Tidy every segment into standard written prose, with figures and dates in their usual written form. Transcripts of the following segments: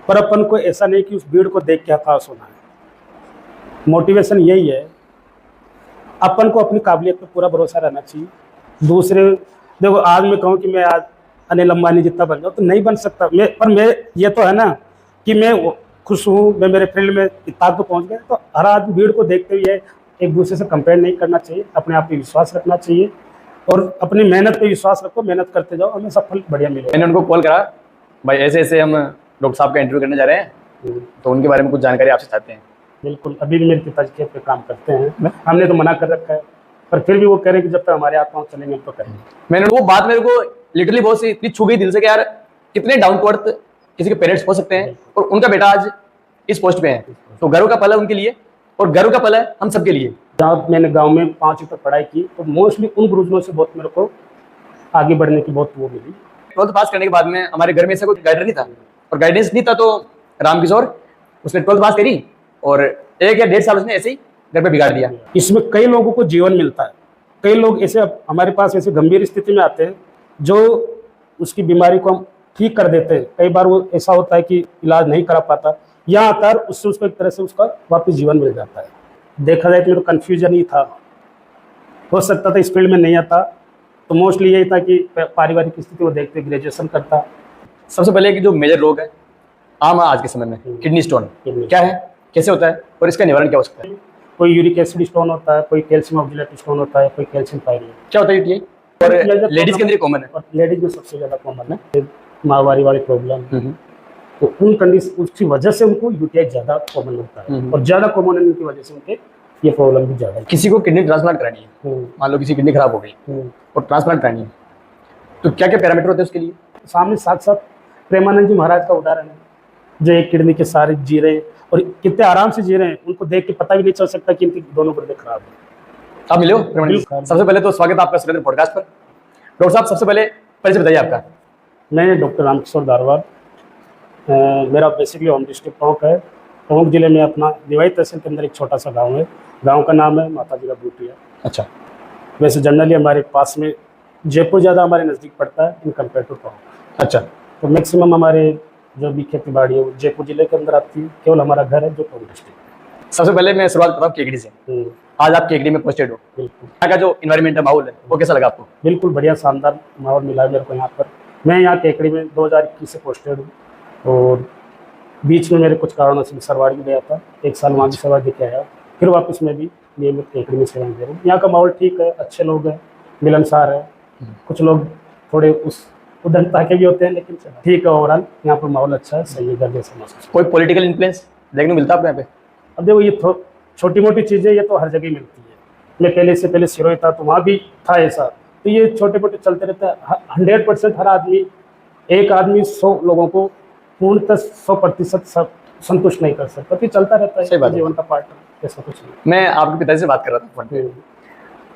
पर अपन को ऐसा नहीं कि उस भीड़ को देख के हताश होना है। मोटिवेशन यही है, अपन को अपनी काबिलियत पर पूरा भरोसा रहना चाहिए। दूसरे देखो, आज मैं कहूँ कि मैं आज अनिल अंबानी जितना बन जाऊँ तो नहीं बन सकता मैं, पर मैं ये तो है ना कि मैं खुश हूँ, मैं मेरे फील्ड में इतना तो पहुँच गया। तो हर आदमी भीड़ को देखते हुए एक दूसरे से कंपेयर नहीं करना चाहिए, अपने आप पे विश्वास रखना चाहिए और अपनी मेहनत पे विश्वास रखो, मेहनत करते जाओ, हमें सफल बढ़िया मिलेगा। मैंने उनको कॉल करा, भाई ऐसे ऐसे हम डॉक्टर साहब का इंटरव्यू करने जा रहे हैं, तो उनके बारे में कुछ जानकारी आपसे चाहते हैं। बिल्कुल, अभी भी मेरे पिताजी खेत पे काम करते हैं, हमने तो मना कर रखा है, पर फिर भी वो कह रहे हैं कि जब तक हमारे हाथ पाँव चलेंगे तो करेंगे। मैंने वो बात मेरे को लिटरली बहुत सी इतनी छू गई दिल से कि यार कितने डाउन टू अर्थ किसी के पेरेंट्स हो सकते हैं और उनका बेटा आज इस पोस्ट पे है, तो गर्व का पल है उनके लिए और गर्व का पल है हम सबके लिए। जहाँ मैंने गांव में 5वीं तक पढ़ाई की तो मोस्टली उन गुरुजनों से बहुत मेरे को आगे बढ़ने की बहुत वो मिली। 12th पास करने के बाद में हमारे घर में ऐसा कोई गाइडर नहीं था और गाइडेंस नहीं था, तो रामकिशोर उसने 12th पास करी और 1 या 1.5 साल उसने ऐसे ही घर पे बिगाड़ दिया। इसमें कई लोगों को जीवन मिलता है, कई लोग ऐसे हमारे पास ऐसे गंभीर स्थिति में आते हैं जो उसकी बीमारी को हम ठीक कर देते हैं। कई बार वो ऐसा होता है कि इलाज नहीं करा पाता, यहाँ आकर उससे उसको एक तरह से उसका वापस जीवन मिल जाता है। देखा जाए तो मेरे को कन्फ्यूजन ही था, हो सकता था इस फील्ड में नहीं आता, तो मोस्टली यही था कि पारिवारिक स्थिति को देखते ग्रेजुएशन करता। सबसे पहले कि जो मेजर रोग है आम आज के समय में किडनी स्टोन क्या है, कैसे होता है और इसका निवारण क्या हो सकता है? कोई यूरिक एसिड स्टोन होता है, कोई कैल्शियम ऑक्जेलेट स्टोन होता है, कोई कैल्शियम पायरियड। क्या होता है यूटीआई? और लेडीज के अंदर कॉमन है, लेडीज में सबसे ज्यादा कॉमन है माहवारी वाली प्रॉब्लम, तो उन कंडीशन उसकी वजह से उनको यूटीआई ज्यादा कॉमन होता है और ज्यादा कॉमन होने की वजह से उनके ये प्रॉब्लम भी ज्यादा है। किसी को किडनी ट्रांसप्लांट करानी है, मान लो किसी किडनी खराब हो गई और ट्रांसप्लांट करानी है, तो क्या क्या पैरामीटर होते हैं उसके लिए? सामने साथ साथ प्रेमानंद जी महाराज का उदाहरण है, जो एक किडनी के सारे जी रहे हैं और कितने आराम से जी रहे हैं, उनको देख के पता भी नहीं चल सकता कि इनकी दोनों गुर्दे खराब है। आप मिले हो प्रेमानंद? सबसे पहले तो स्वागत आपका सुरेंद्र पॉडकास्ट पर। डॉक्टर साहब सबसे पहले परिचय बताइए आपका। मैं डॉक्टर रामकिशोर दारवार, मेरा बेसिकली होम डिस्ट्रिक्ट टोंक है। टोंक जिले में अपना दिवाई तहसील के अंदर एक छोटा सा गांव है, गांव का नाम है माता जी का बूटिया। अच्छा, वैसे जनरली हमारे पास में जयपुर ज़्यादा हमारे नज़दीक पड़ता है इन कम्पेयर टू टोंक। अच्छा, तो मैक्सिमम हमारे जो भी खेती बाड़ी है वो जयपुर जिले के अंदर आती है, केवल हमारा घर है जो टोंक डिस्ट्रिक्ट। सबसे पहले मैं शुरुआत करता हूँ केकड़ी से। आज आप केकड़ी में पोस्टेड हो, बिल्कुल। यहाँ का जो इन्वायरमेंट है, माहौल है, वो कैसा लगा आपको? बिल्कुल बढ़िया शानदार माहौल मिला है मेरे को यहाँ पर। मैं यहाँ केकड़ी में 2021 से पोस्टेड हूँ और बीच में मेरे कुछ कारणों से सरवाड़ी गया था, 1 साल वहाँ की सेवा दे के आया, फिर वापस मैं भी नियमित केकड़ी में सेवा दे रहा हूँ। यहाँ का माहौल ठीक है, अच्छे लोग हैं, मिलनसार है। कुछ लोग थोड़े उस उदंता के भी होते हैं, लेकिन ठीक है, ओवरऑल यहाँ पर माहौल अच्छा है, सही है, घर जैसा महसूस। कोई पॉलिटिकल इन्फ्लुएंस देखने को मिलता है आपको यहाँ पे? अब देखो, ये छोटी मोटी चीज़ें ये तो हर जगह मिलती है। मैं पहले सिरोही था तो वहाँ भी था ऐसा, तो ये छोटे मोटे चलते रहता है। 100% हर आदमी, एक आदमी 100 लोगों को पूर्णतः 100% संतुष्ट नहीं कर सकता, तो चलता रहता है, जीवन का पार्ट है, ऐसा कुछ नहीं। मैं आपके पिताजी से बात कर रहा था फोन पे,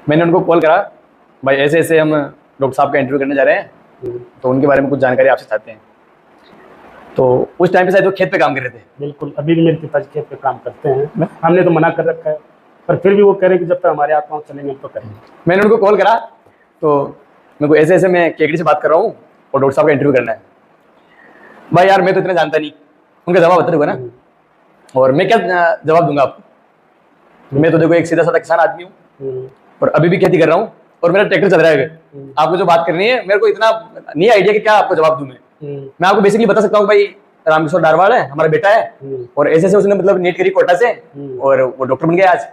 मैंने उनको कॉल करा, भाई ऐसे ऐसे हम डॉक्टर साहब का इंटरव्यू करने जा रहे हैं, तो उनके बारे में कुछ जानकारी आपसे चाहते हैं। तो उस टाइम पे शायद वो खेत पे काम कर रहे थे। बिल्कुल, अभी भी मेरे पिताजी खेत पे काम करते हैं, हमने तो मना कर रखा है, पर फिर भी वो कह रहे हैं कि जब तक हमारे हाथ पाँव चलेंगे तो करेंगे। मैंने उनको कॉल करा, तो मेरे को ऐसे ऐसे मैं केकड़ी से बात कर रहा हूँ और डॉक्टर साहब का इंटरव्यू करना है। भाई यार मैं तो इतना जानता नहीं, उनका जवाब बता दूंगा ना, और मैं क्या जवाब दूंगा आपको? मैं तो देखो एक सीधा साधा किसान आदमी हूँ और अभी भी खेती कर रहा हूँ और मेरा ट्रैक्टर चल रहा है। आपको जो बात करनी है, मेरे को इतना नहीं आइडिया कि क्या आपको जवाब दूं मैं आपको बेसिकली बता सकता हूँ भाई रामकिशोर दारवाड़ है, हमारा बेटा है और ऐसे ऐसे उसने मतलब नीट करी कोटा से और वो डॉक्टर बन गया आज।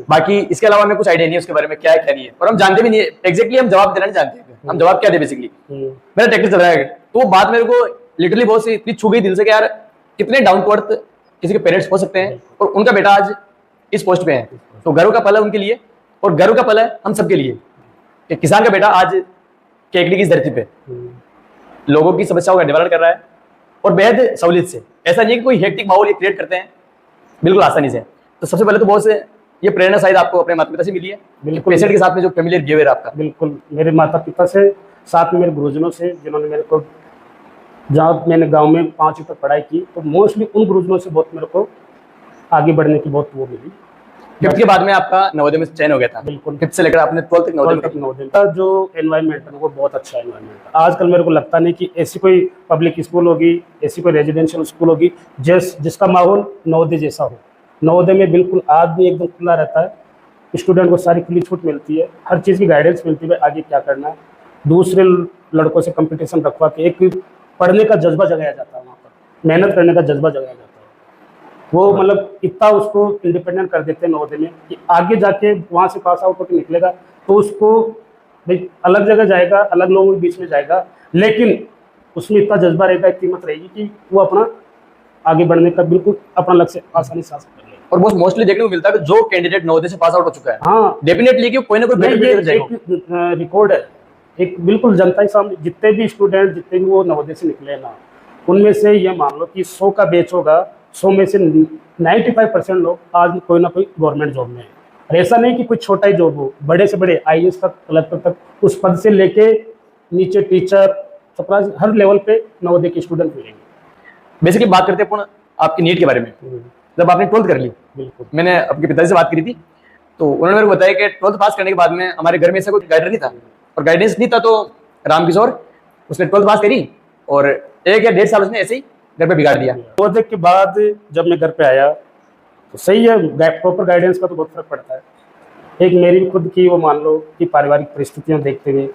बाकी इसके अलावा हमें कुछ आइडिया नहीं है उसके बारे में, क्या है क्या नहीं है, और हम जानते भी नहीं है एग्जैक्टली, हम जवाब देना नहीं जानते, हम जवाब क्या दे बेसिकली। मेरा ट्रैक्टर चल रहा है, तो वो बात मेरे को लिटरली बहुत सी इतनी छू गई दिल से कि यार कितने डाउन टू अर्थ किसी के पेरेंट्स हो सकते हैं और उनका बेटा आज इस पोस्ट पे है, तो गर्व का पल है उनके लिए और गर्व का पल है हम सबके लिए कि किसान का बेटा आज केकड़ी की इस धरती पे लोगों की समस्याओं का निवारण कर रहा है और बेहद सहूलियत से। ऐसा नहीं है कि कोई हेक्टिक माहौल ये क्रिएट करते हैं, बिल्कुल आसानी से। तो सबसे पहले तो बहुत से ये प्रेरणा शायद आपको अपने माता पिता से मिली है, बिल्कुल पेशेंट के साथ में जो फेमिलियर बिहेवियर आपका। बिल्कुल, मेरे माता पिता से, साथ में मेरे गुरुजनों से, जिन्होंने मेरे को, जहाँ मैंने गांव में 5वीं तक पढ़ाई की, तो मोस्टली उन गुरुजनों से बहुत मेरे को आगे बढ़ने की बहुत वो मिली। फिफ्थ के बाद में आपका नवोदय में चयन हो गया था। बिल्कुल। फिफ्थ से लेकर आपने 12th तक नवोदय में तक नवोदय का जो एनवायरनमेंट है वो बहुत अच्छा एनवायरनमेंट है। आजकल मेरे को लगता नहीं कि ऐसी कोई पब्लिक स्कूल होगी, ऐसी कोई रेजिडेंशियल स्कूल होगी जिसका माहौल नवोदय जैसा हो। नवोदय में बिल्कुल आदमी एकदम खुला रहता है, स्टूडेंट को सारी खुली छूट मिलती है, हर चीज़ की गाइडेंस मिलती है, आगे क्या करना है। दूसरे लड़कों से कंपटीशन रखवा के एक पढ़ने का जज्बा जगाया जाता है, वहाँ पर मेहनत करने का जज्बा जगाया जाता है। वो मतलब इतना उसको इंडिपेंडेंट कर देते हैं नवोदय में कि आगे जाके वहाँ से पास आउट होकर निकलेगा तो उसको भाई अलग जगह जाएगा, अलग लोगों के बीच में जाएगा, लेकिन उसमें इतना जज्बा रहेगा, इतनी हिम्मत रहेगी कि वो अपना आगे बढ़ने का बिल्कुल अपना लक्ष्य आसानी से हासिल कर लेगा। और बहुत मोस्टली देखने को मिलता है कि जो कैंडिडेट नवोदय से पास आउट हो चुका है, हाँ डेफिनेटली कि कोई ना कोई नहीं, बेनिफिट ये जाएगा। एक रिकॉर्ड है, एक बिल्कुल जनता के सामने जितने भी स्टूडेंट जितने भी वो नवोदय से निकले ना, उनमें से ये मान लो कि 100 का बैच होगा, 100 में से 95% लोग आज कोई ना कोई गवर्नमेंट जॉब में है। और ऐसा नहीं कि कोई छोटा ही जॉब हो, बड़े से बड़े IAS तक, कलेक्टर तक, उस पद से लेके नीचे टीचर सरपंच हर लेवल पे नवोदय के स्टूडेंट मिलेंगे। बेसिकली बात करते हैं अपन आपकी नीट के बारे में। जब आपने 12th कर ली, बिल्कुल। मैंने अपने पिताजी से बात करी थी, तो उन्होंने मेरे को बताया कि 12th पास करने के बाद में हमारे घर में ऐसा कोई गाइडर नहीं था और गाइडेंस नहीं था, तो रामकिशोर उसने 12th पास करी और 1 या 1.5 साल उसने ऐसे ही घर पे बिगाड़ दिया। नवोदय के बाद जब मैं घर पे आया तो सही है, प्रॉपर गाइडेंस का तो बहुत फर्क पड़ता है। एक मेरी खुद की वो मान लो कि पारिवारिक परिस्थितियां देखते हुए,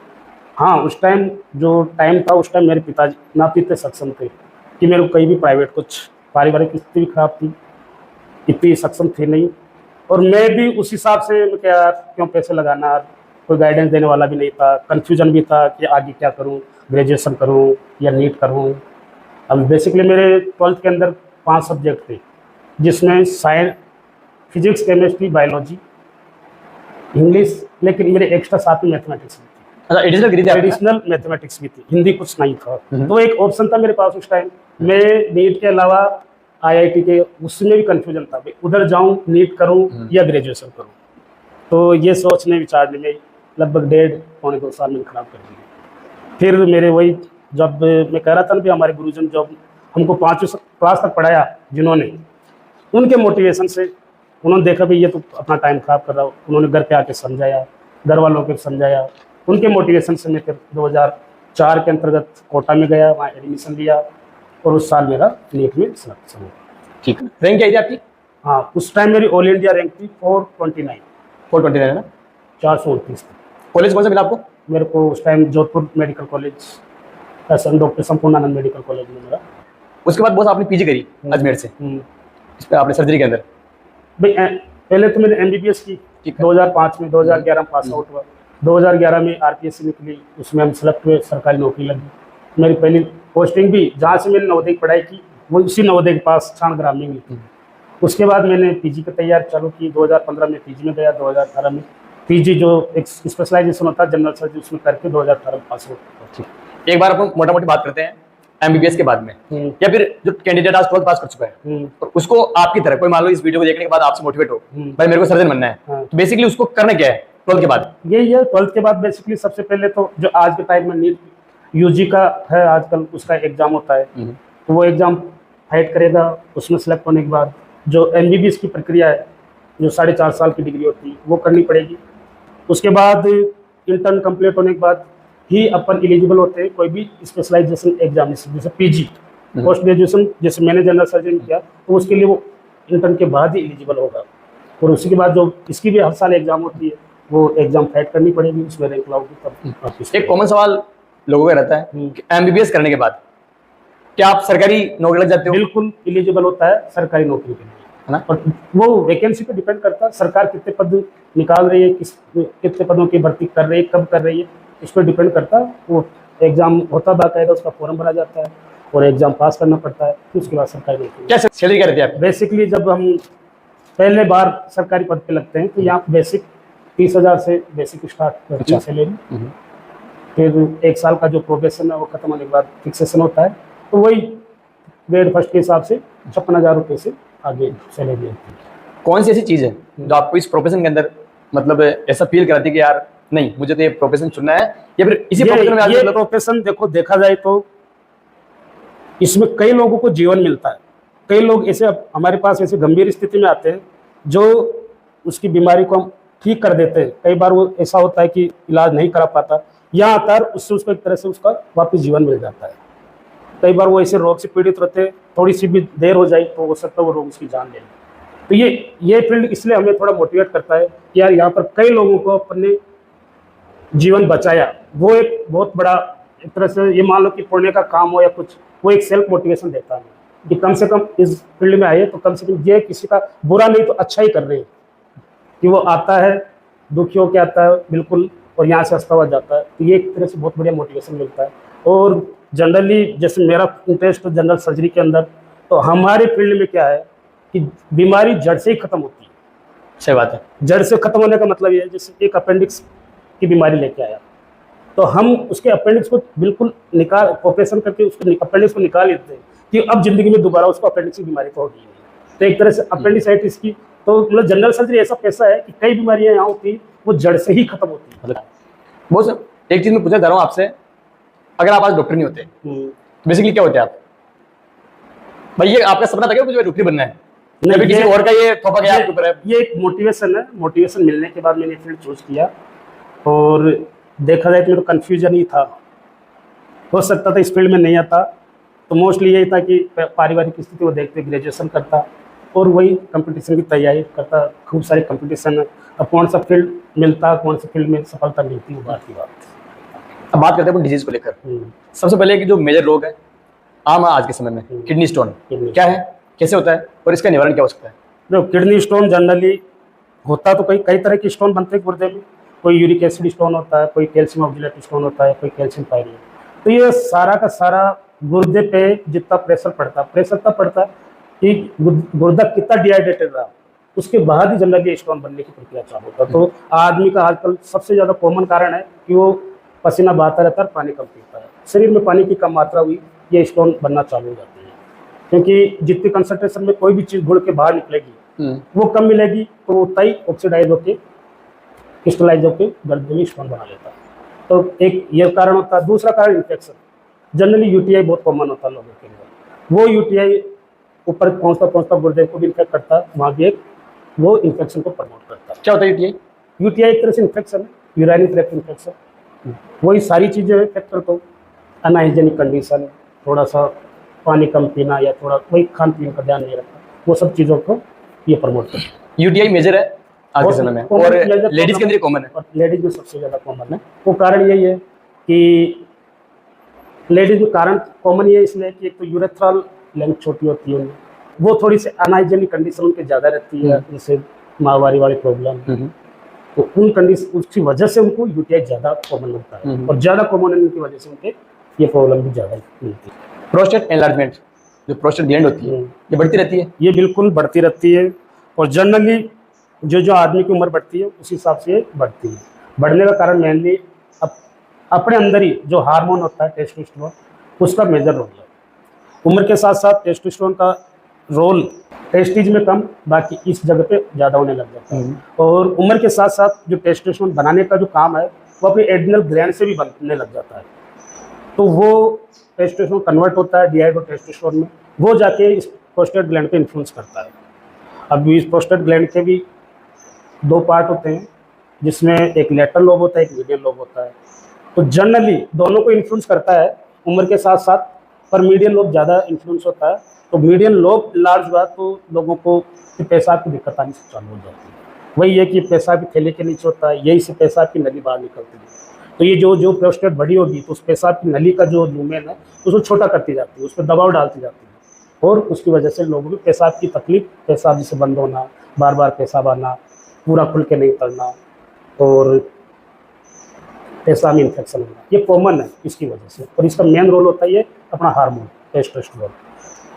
हाँ उस टाइम जो टाइम था उस टाइम मेरे पिताजी ना इतने सक्षम थे कि मेरे को कहीं भी प्राइवेट, कुछ पारिवारिक स्थिति भी खराब थी, इतनी सक्षम थे नहीं, और मैं भी उस हिसाब से मैं क्या क्यों पैसे लगाना, कोई गाइडेंस देने वाला भी नहीं था, कन्फ्यूजन भी था कि आगे क्या करूं, ग्रेजुएशन करूं या नीट करूं। अब बेसिकली मेरे 12th के अंदर 5 सब्जेक्ट थे, जिसमें science, physics, chemistry, biology, English, लेकिन मेरे एक्स्ट्रा साथ में मैथमेटिक्स भी थी। अच्छा, एडिशनल करी थी आपने? एडिशनल मैथमेटिक्स भी थी, हिंदी कुछ नहीं था। तो एक ऑप्शन था मेरे पास उस टाइम, मैं नीट के अलावा IIT के उसमें भी कंफ्यूजन था, भाई उधर जाऊं, नीट करूं या ग्रेजुएशन करूं। तो ये सोचने विचारने में लगभग 1.5-2 साल में खराब कर दिया। फिर मेरे वही, जब मैं कह रहा था ना भी हमारे गुरुजन जब हमको 5वीं क्लास तक पढ़ाया जिन्होंने, उनके मोटिवेशन से उन्होंने देखा भाई ये तो अपना टाइम खराब कर रहा हो, उन्होंने घर पे आके समझाया, घर वालों को समझाया, उनके मोटिवेशन से मैं फिर 2004 के अंतर्गत कोटा में गया, वहाँ एडमिशन लिया और उस साल मेरा नीट में सिलेक्शन हुआ। ठीक है, रैंक क्या आई थी आपकी? हाँ उस टाइम मेरी ऑल इंडिया रैंक थी 429। 429 है ना? 429। कॉलेज कौन सा मिला आपको? मेरे को उस time Jodhpur medical college, doctor Sampurnanand medical college में मेरा। उसके बाद बस आपने पीजी करी अजमेर से, इस पर आपने सर्जरी के अंदर? भाई पहले तो मैंने MBBS की 2005 में, 2011 में पास आउट हुआ, 2011 में RPSC निकली, उसमें हम सेलेक्ट हुए, सरकारी नौकरी लगी। मेरी पहली पोस्टिंग भी जहाँ से मैंने नवोदय की पढ़ाई की वो उसी नवोदय के पास छाणग्राम में हुई। उसके बाद मैंने PG की तैयारी चालू की, 2015 में PG में गया, 2018 में PG जो एक स्पेशलाइजेशन होता है जनरल सर्जरी, उसमें करके 2018 में पास आउट। एक बार अपन मोटा मोटी बात करते हैं MBBS के बाद में, या फिर जो कैंडिडेट आज 12th पास कर चुका है और उसको आपकी तरह कोई मान लो इस वीडियो को देखने के बाद आपसे मोटिवेट हो, भाई मेरे को सर्जन बनना है, तो बेसिकली उसको करना क्या है 12th के बाद? यही है, 12th के बाद बेसिकली सबसे पहले तो जो आज के टाइम में नीट UG का है आजकल, उसका एग्जाम होता है, तो वो एग्जाम फाइट करेगा। उसमें सेलेक्ट होने के बाद जो MBBS की प्रक्रिया है, जो 4.5 साल की डिग्री होती है, वो करनी पड़ेगी। उसके बाद इंटर्न कंप्लीट होने के बाद ही अपन एलिजिबल होते हैं कोई भी स्पेशलाइजेशन एग्जामिनेशन, जैसे PG, पोस्ट ग्रेजुएशन, जैसे मैंने जनरल सर्जन किया, तो उसके लिए वो इंटर्न के बाद ही एलिजिबल होगा। और उसके बाद जो इसकी भी हर साल एग्जाम होती है, वो एग्जाम फाइट करनी पड़ेगी, उसमें रैंक लाओगी तब। एक कॉमन सवाल लोगों का रहता है कि MBBS करने के बाद क्या आप सरकारी नौकरी लग जाते हो? बिल्कुल एलिजिबल होता है सरकारी नौकरी के लिए, है ना? और वो वैकेंसी पे डिपेंड करता है, सरकार कितने पद निकाल रही है, कितने पदों की भर्ती कर रही है, कब कर रही है, इस पर डिपेंड करता है। वो एग्जाम होता बाकायदा, उसका फॉर्म भरा जाता है और एग्जाम पास करना पड़ता है, फिर उसके बाद सरकारी नौकरी। क्या सैलरी क्या रहती है आपकी? बेसिकली जब हम पहले बार सरकारी पद पे लगते हैं तो यहाँ बेसिक 30,000 से बेसिक स्टार्ट होती है सैलरी। फिर 1 साल का जो प्रोबेशन है वो खत्म होने के बाद फिक्सेशन होता है, तो वही ग्रेड फर्स्ट के हिसाब से 56,000 रुपये से आगे सैलरी होती है। कौन सी ऐसी चीज़ है जो आपको इस प्रोफेशन के अंदर मतलब ऐसा फील कराती है कि यार नहीं मुझे तो ये प्रोफेशन चुनना है, या फिर इसी प्रोफेशन में ये प्रोफेशन देखो देखा जाए तो इसमें कई लोगों को जीवन मिलता है। कई लोग ऐसे हमारे पास ऐसे गंभीर स्थिति में आते हैं जो उसकी बीमारी को हम ठीक कर देते हैं। कई बार वो ऐसा होता है कि इलाज नहीं करा पाता, यहाँ आकर उससे उसको एक तरह से उसका वापस जीवन मिल जाता है। कई बार वो ऐसे रोग से पीड़ित रहते हैं, थोड़ी सी भी देर हो जाए तो हो सकता है वो रोग उसकी जान ले ले। तो ये फील्ड इसलिए हमें थोड़ा मोटिवेट करता है कि यार यहाँ पर कई लोगों को अपने जीवन बचाया, वो एक बहुत बड़ा एक तरह से ये मान लो कि पुण्य का काम हो या कुछ, वो एक सेल्फ मोटिवेशन देता है कि कम से कम इस फील्ड में आए तो कम से कम ये किसी का बुरा नहीं तो अच्छा ही कर रहे हैं, कि वो आता है दुखी होकर आता है बिल्कुल और यहाँ से हंसता हुआ जाता है। तो ये एक तरह से बहुत बढ़िया मोटिवेशन मिलता है। और जनरली जैसे मेरा इंटरेस्ट है जनरल सर्जरी के अंदर, तो हमारे फील्ड में क्या है कि बीमारी जड़ से ही खत्म होती है। सही बात है। जड़ से खत्म होने का मतलब ये है जैसे एक अपेंडिक्स की बीमारी लेके आया, तो हम उसके अपेंडिक्स को बिल्कुल निकाल ऑपरेशन करके उसको अपेंडिक्स को निकाल लेते हैं कि अब जिंदगी में दोबारा उसको अपेंडिक्स की बीमारी को होगी नहीं। तो एक तरह से अपेंडिसाइटिस की तो मतलब जनरल सर्जरी ऐसा पैसा है कि कई बीमारियां यहाँ होती वो जड़ से ही खत्म होती है। मतलब बहुत सर एक चीज मैं पूछना चाह रहा हूँ आपसे, अगर आप आज डॉक्टर नहीं होते तो बेसिकली क्या होते आप? भाई ये आपका सपना था क्या मुझे डॉक्टर बनना है? नहीं, किसी और का ये थोपा गया आपके ऊपर है? ये एक मोटिवेशन है। मोटिवेशन मिलने के बाद मैंने फील्ड चूज किया और देखा जाए तो मेरे को कन्फ्यूजन ही था, हो सकता था इस फील्ड में नहीं आता। तो मोस्टली यही था कि पारिवारिक स्थिति को देखते ग्रेजुएशन करता और वही कंपटीशन की तैयारी करता। खूब सारे कंपटीशन है, अब कौन सा फील्ड मिलता, कौन सा फील्ड में सफलता मिलती, वो बात की बात। अब बात करते हैं डिजीज को लेकर। सबसे पहले कि जो मेजर रोग है आम आज के समय में, किडनी स्टोन क्या है, कैसे होता है और इसका निवारण क्या हो सकता है? देखो किडनी स्टोन जनरली होता तो कई तरह के स्टोन बनते हैं गुर्दे में। कोई यूरिक एसिड स्टोन होता है, कोई कैल्शियम ऑक्जेलेट स्टोन होता है, कोई कैल्शियम पायरिलेट। तो ये सारा का सारा गुर्दे पे जितना प्रेशर पड़ता है, प्रेशर तब पड़ता है कि गुर्दा कितना डिहाइड्रेटेड रहा, उसके बाद ही जनरली स्टोन बनने की प्रक्रिया चालू होता है। तो आदमी का आजकल सबसे ज़्यादा कॉमन कारण है कि वो पसीना बहाता रहता है, पानी कम पीता है, शरीर में पानी की कम मात्रा हुई, ये स्टोन बनना चालू हो जाती है। क्योंकि जितनी कंसंट्रेशन में कोई भी चीज़ घुल के बाहर निकलेगी वो कम मिलेगी, तो वो उतना ही ऑक्सीडाइज होकर क्रिस्टलाइज होकर गर्दन में स्टोन बना लेता है। तो एक ये कारण होता है। दूसरा कारण इन्फेक्शन। जनरली यूटीआई बहुत कॉमन होता है लोगों के लिए। वो यूटीआई ऊपर पहुँचता गुर्दे को भी इन्फेक्ट करता है, वहाँ भी एक वो इन्फेक्शन को प्रमोट करता है। क्या होता है यूटीआई? यूटीआई एक तरह से इन्फेक्शन है, यूरिनरी ट्रैक्ट इन्फेक्शन। वही सारी चीज़ें हैं फैक्टर। तो अनहाइजेनिक कंडीशन, थोड़ा सा पानी कम पीना या थोड़ा वही खान पीन का ध्यान नहीं रखना, वो सब चीज़ों को ये प्रमोट करता है। यूटीआई मेजर है आज के समय में और लेडीज के अंदर कॉमन है। लेडीज में सबसे ज़्यादा कॉमन है। वो कारण यही है कि लेडीज में कारण कॉमन ये इसलिए कि एक तो यूरेथ्रल लेंथ छोटी होती है, वो थोड़ी सी अनहाइजेनिक कंडीशन उनके ज़्यादा रहती है, जैसे माहवारी वाली प्रॉब्लम। तो उन कंडीशन उसकी वजह से उनको यूटीआई ज़्यादा कॉमन होता है और ज़्यादा कॉमन होने की वजह से उनके ये प्रॉब्लम भी ज़्यादा मिलती है। प्रोस्टेट एनलार्जमेंट, जो प्रोस्टेट ग्लैंड होती है, ये बढ़ती रहती है? ये बिल्कुल बढ़ती रहती है और जनरली जो आदमी की उम्र बढ़ती है उस हिसाब से बढ़ती है। बढ़ने का कारण मेनली अपने अंदर ही जो हार्मोन होता है टेस्टोस्टेरोन, उसका मेजर रोल है। उम्र के साथ साथ टेस्टोस्टेरोन का रोल टेस्टिज में कम, बाकी इस जगह पे ज़्यादा होने लग जाता है। और उम्र के साथ साथ जो टेस्टोस्टेरोन बनाने का जो काम है वो अपने एड्रिनल ग्लैंड से भी बनने लग जाता है। तो वो टेस्टोस्टेरोन कन्वर्ट होता है डीहाइड्रो टेस्टोस्टेरोन में, वो जाके इस प्रोस्टेट ग्लैंड पे इन्फ्लुएंस करता है। अब इस प्रोस्टेट ग्लैंड के भी दो पार्ट होते हैं, जिसमें एक लेटरल लोब होता है, एक मीडियन लोब होता है। तो जनरली दोनों को इन्फ्लुएंस करता है उम्र के साथ साथ, पर मीडियन लोब ज़्यादा इन्फ्लुएंस होता है। तो मीडियन लोब लार्ज हुआ तो लोगों को पेशाब की दिक्कत आनी से चालू हो जाती है। वही है कि पेशाब की थैली के नीचे होता है, यही से पेशाब की नली बाहर निकलती है। तो ये जो प्रोस्टेट बड़ी होगी तो उस पेशाब की नली का जो लूमेन है उसको छोटा करती जाती है, उस पर दबाव डालती जाती है और उसकी वजह से लोगों में पेशाब की तकलीफ, पेशाब जैसे बंद होना, बार बार पेशाब आना, पूरा खुल के नहीं उतरना और पेशाब में इन्फेक्शन होना, ये कॉमन है इसकी वजह से। और इसका मेन रोल होता है ये अपना हार्मोन टेस्टोस्टेरोन।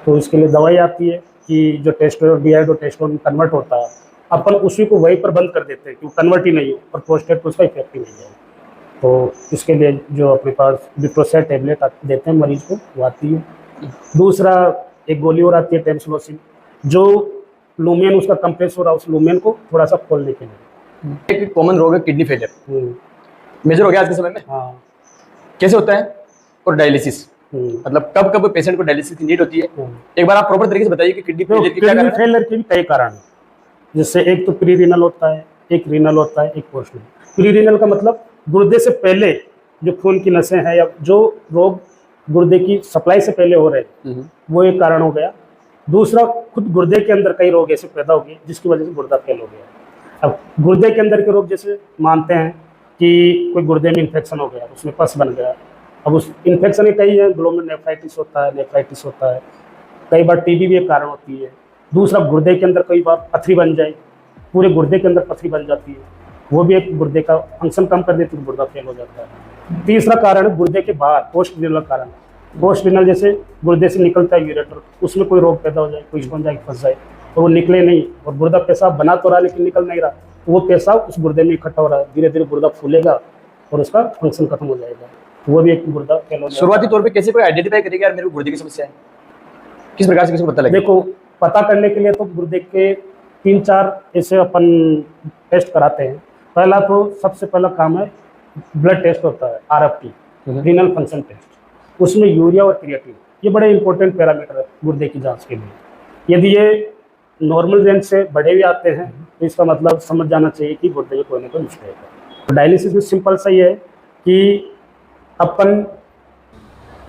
तो इसके लिए दवाई आती है कि जो टेस्टोस्टेरोन डीहाइड्रो टेस्टोस्टेरोन कन्वर्ट होता है, अपन उसी को वहीं पर बंद कर देते हैं कि वो कन्वर्ट ही नहीं हो और प्रोस्टेट को उसका इफेक्ट ही नहीं है। तो इसके लिए जो अपने पास डिप्रोसेट टैबलेट देते हैं मरीज को, वो आती है। दूसरा एक गोली और आती है टेम्सुलोसिन, जो लूमेन उसका कंप्रेस हो रहा है, उस लूमेन को थोड़ा सा खोलने के लिए। एक कॉमन रोग है किडनी फेलियर, मेजर हो गया आज के समय में। हाँ, कैसे होता है और डायलिसिस, मतलब कब कब पेशेंट को डायलिसिस की नीड होती है? एक बार आप प्रॉपर तरीके से बताइए कि किडनी फेलियर के क्या कारण है? फेलियर के भी कई कारण हैं। जैसे एक तो प्री रीनल होता है, एक रीनल होता है, एक पोस्ट रीनल। प्री रीनल का मतलब गुर्दे से पहले जो खून की नसें हैं या जो रोग गुर्दे की सप्लाई से पहले हो रहे हैं, वो एक कारण हो गया। दूसरा, खुद गुर्दे के अंदर कई रोग ऐसे पैदा हो गए जिसकी वजह से गुर्दा फेल हो गया। अब गुर्दे के अंदर के रोग जैसे मानते हैं कि कोई गुर्दे में इन्फेक्शन हो गया, उसमें पस बन गया। अब उस इन्फेक्शन के कई है, ग्लोमेरुलनेफ्राइटिस होता है, नेफ्राइटिस होता है, कई बार टीबी भी एक कारण होती है। दूसरा, गुर्दे के अंदर कई बार पथरी बन जाए, पूरे गुर्दे के अंदर पथरी बन जाती है, वो भी एक गुर्दे का फंक्शन कम कर देती है, गुर्दा फेल हो जाता है। तीसरा कारण है गुर्दे के बाहर, पोस्ट रीनल कारण। पोस्ट रीनल जैसे गुर्दे से निकलता है यूरेटर, उसमें कोई रोग पैदा हो जाए, कोई बन जाए, फंस जाए और वो निकले नहीं, और गुर्दा पेशाब बना तो रहा लेकिन निकल नहीं रहा, वो पेशाब उस गुर्दे में इकट्ठा हो रहा है, धीरे धीरे गुर्दा फूलेगा और उसका फंक्शन खत्म हो जाएगा, वो भी एक गुर्दा फेल हो जाएगा। शुरुआती तौर पे कैसे कोई आइडेंटिफाई करेगा यार मेरे को गुर्दे की समस्या है, किस प्रकार से किसी को पता लगेगा? देखो, पता करने के लिए तो गुर्दे के 3-4 ऐसे अपन टेस्ट कराते हैं। पहला तो सबसे पहला काम है ब्लड टेस्ट होता है, RFT, रीनल फंक्शन टेस्ट। उसमें यूरिया और क्रिएटिन, ये बड़े इंपॉर्टेंट पैरामीटर है गुर्दे की जांच के लिए। यदि ये नॉर्मल रेंज से बढ़े हुए आते हैं तो इसका मतलब समझ जाना चाहिए कि गुर्दे में कोई ना कोई मिस्टेक है। तो डायलिसिस में सिंपल सा ये है कि अपन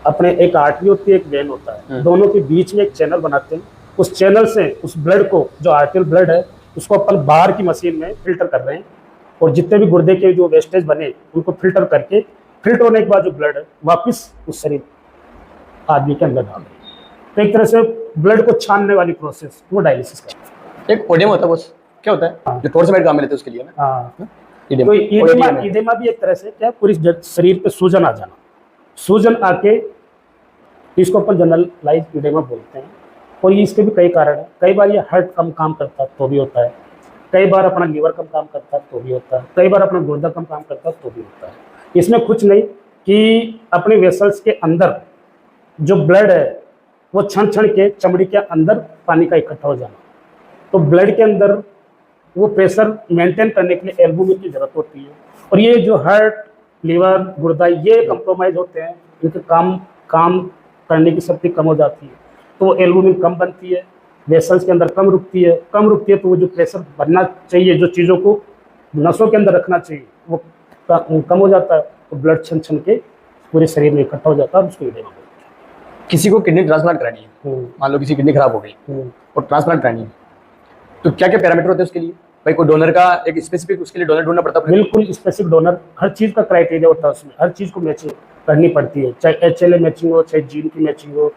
अपने एक आर्टरी होती है, एक वेन होता है, दोनों के बीच में एक चैनल बनाते हैं। उस चैनल से उस ब्लड को, जो आर्टियल ब्लड है, उसको अपन बाहर की मशीन में फिल्टर कर रहे हैं, और जितने भी गुर्दे के जो वेस्टेज बने उनको फिल्टर करके, फिल्टर होने के बाद जो ब्लड है वापस उस शरीर आदमी के अंदर डाल रहे हैं। तो एक तरह से ब्लड को छानने वाली प्रोसेस, वो डायलिसिस का। एक ओडियम होता है, बॉस क्या होता है जो टॉर्चमेट काम में लेते हैं उसके लिए ना? हाँ, इडेमा। तो ईडेमा भी एक तरह से क्या, पूरी शरीर पे सूजन आ जाना, सूजन आके, इसको अपन जनरलाइज ईडेमा बोलते हैं। और इसके भी कई कारण है। कई बार ये हार्ट कम काम करता है तो भी होता है, कई बार अपना लीवर कम काम करता है तो भी होता है, कई बार अपना गुर्दा कम काम करता है तो भी होता है। इसमें कुछ नहीं कि अपने वेसल्स के अंदर जो ब्लड है वो क्षण क्षण के चमड़ी के अंदर पानी का इकट्ठा हो जाना, तो ब्लड के अंदर वो प्रेशर मेंटेन करने के लिए एल्बुमिन की जरूरत होती है। और ये जो हार्ट, लीवर, गुर्दा, ये कंप्रोमाइज होते हैं, इनके काम करने की शक्ति कम हो जाती है, तो वो एल्बुमिन कम बनती है, वेसल्स के अंदर कम रुकती है तो वो जो प्रेशर बनना चाहिए, जो चीज़ों को नसों के अंदर रखना चाहिए, वो कम हो जाता है, तो ब्लड छन छन के पूरे शरीर में इकट्ठा हो जाता है, उसको ईडेमा बोलते हैं। किसी को किडनी ट्रांसप्लांट करानी है, मान लो किसी किडनी खराब हो गई और ट्रांसप्लांट करानी है, तो क्या क्या पैरामीटर होते हैं उसके लिए? भाई कोई डोनर का एक स्पेसिफिक उसके लिए डोनर ढूंढना पड़ता है? बिल्कुल स्पेसिफिक डोनर, हर चीज़ का क्राइटेरिया होता है उसमें, हर चीज़ को मैचिंग करनी पड़ती है, चाहे HLA मैचिंग हो, चाहे जीन की मैचिंग हो,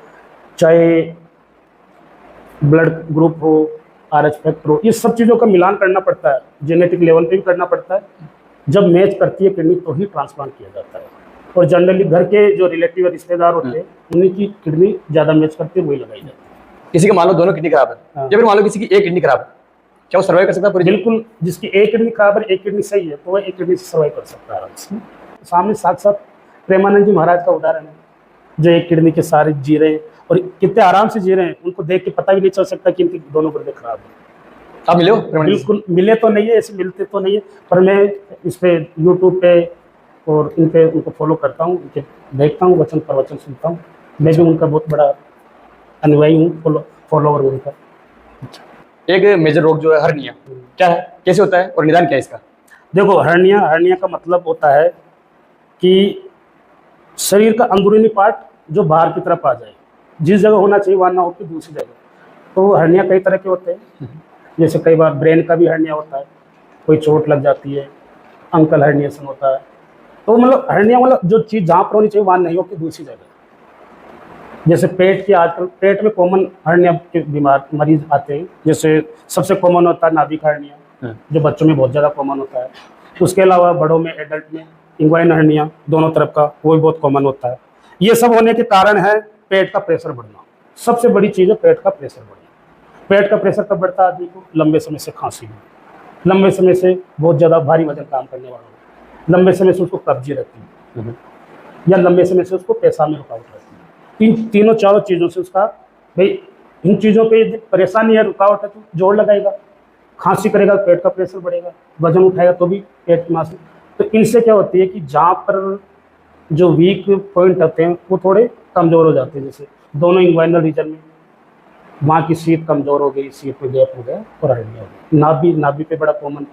चाहे ब्लड ग्रुप हो, RH फैक्टर हो, ये सब चीज़ों का मिलान करना पड़ता है, जेनेटिक लेवल पे भी करना पड़ता है। जब मैच करती है किडनी तो ही ट्रांसप्लांट किया जाता है। और जनरली घर के जो रिलेटिव रिश्तेदार होते हैं उन्हीं की किडनी ज़्यादा मैच करती है, वही लगाई जाती है। किसी का मान लो दोनों किडनी खराब है, हाँ। या फिर मान लो किसी की एक किडनी खराब है, क्या वो सर्वाइव कर सकता है पूरी? बिल्कुल, जिसकी एक किडनी खराब है, एक किडनी सही है, तो वह एक किडनी से सर्वाइव कर सकता है आराम से। सामने साक्षात प्रेमानंद जी महाराज का उदाहरण है, जो एक किडनी के सारे जी रहे हैं और कितने आराम से जी रहे हैं, उनको देख के पता भी नहीं चल सकता कि इनकी दोनों गुर्दे खराब है। आप मिले हो प्रेमानंद जी? बिल्कुल, मिले तो नहीं है, ऐसे मिलते तो नहीं है, पर मैं इस पे यूट्यूब पे और इन पे उनको फॉलो करता हूँ, उनके देखता हूँ, वचन पर वचन सुनता हूँ। मैं भी उनका बहुत बड़ा अनुयायी हूँ, फॉलोवर हूँ उनका। एक मेजर रोग जो है हर्निया, क्या है, कैसे होता है और निदान क्या है इसका? देखो, हर्निया का मतलब होता है कि शरीर का अंदरूनी पार्ट जो बाहर की तरफ आ जाए, जिस जगह होना चाहिए वहाँ ना हो के दूसरी जगह। तो हर्निया कई तरह के होते हैं, जैसे कई बार ब्रेन का भी हर्निया होता है, कोई चोट लग जाती है, अंकल हर्निएशन होता है। तो मतलब हर्निया मतलब जो चीज़ जहाँ पर होनी चाहिए वहाँ नहीं हो के दूसरी जगह। जैसे पेट की, आजकल पेट में कॉमन हर्निया के बीमार मरीज आते हैं, जैसे सबसे कॉमन होता है नाभिक हर्निया, जो बच्चों में बहुत ज़्यादा कॉमन होता है। उसके अलावा बड़ों में, एडल्ट में इंग्वाइन हर्निया दोनों तरफ का, वो भी बहुत कॉमन होता है। ये सब होने के कारण है पेट का प्रेशर बढ़ना। सबसे बड़ी चीज़ है पेट का प्रेशर बढ़ना। पेट का प्रेशर कब बढ़ता है आदमी को? लंबे समय से खांसी में, लंबे समय से बहुत ज़्यादा भारी वजन काम करने वालों में, लंबे समय से उसको कब्जी रहती है, या लंबे समय से उसको पेशाब में रुकावट रहती है। तीनों चारों चीज़ों से उसका, भाई इन चीज़ों पे परेशानी है, रुकावट है तो जोड़ लगाएगा, खांसी करेगा पेट का प्रेशर बढ़ेगा, वजन उठाएगा तो भी पेट की मांस। तो इनसे क्या होती है कि जहाँ पर जो वीक पॉइंट होते हैं वो थोड़े कमज़ोर हो जाते हैं। जैसे दोनों इंग्वाइनल रीजन में वहाँ की सीट कमज़ोर हो गई, सीट में गैप हो गया और हर्निया हो गई। नाभि, नाभि पे बड़ा कॉमन।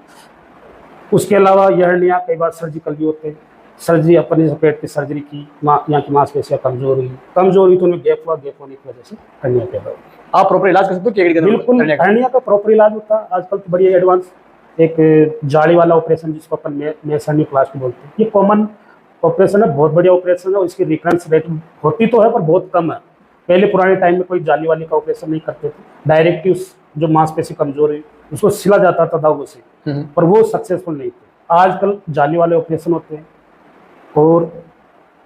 उसके अलावा ये हर्निया कई बार सर्जिकल भी होते हैं। सर्जरी, अपने से पेट की सर्जरी की, यहाँ की मांसपेशियाँ कमज़ोर हुई तो उनमें गैप हुआ, गैप होने की वजह से हर्निया पैदा हुई। आप प्रॉपर इलाज कर सकते हो केकड़ी के अंदर बिल्कुल, हर्निया का? हर्निया का प्रॉपर इलाज होता है आजकल तो बढ़िया एडवांस। एक जाली वाला ऑपरेशन जिसको अपन मेसोनियोप्लास्टी बोलते हैं, ये कॉमन ऑपरेशन है, बहुत बढ़िया ऑपरेशन है और इसकी रिकरेंस रेट होती तो है पर बहुत कम है। पहले पुराने टाइम में कोई जाली वाली का ऑपरेशन नहीं करते थे, डायरेक्ट ही उस जो मांसपेशी कमजोर है उसको सिला जाता था धागों से, पर वो सक्सेसफुल नहीं थे। आजकल जाली वाले ऑपरेशन होते हैं और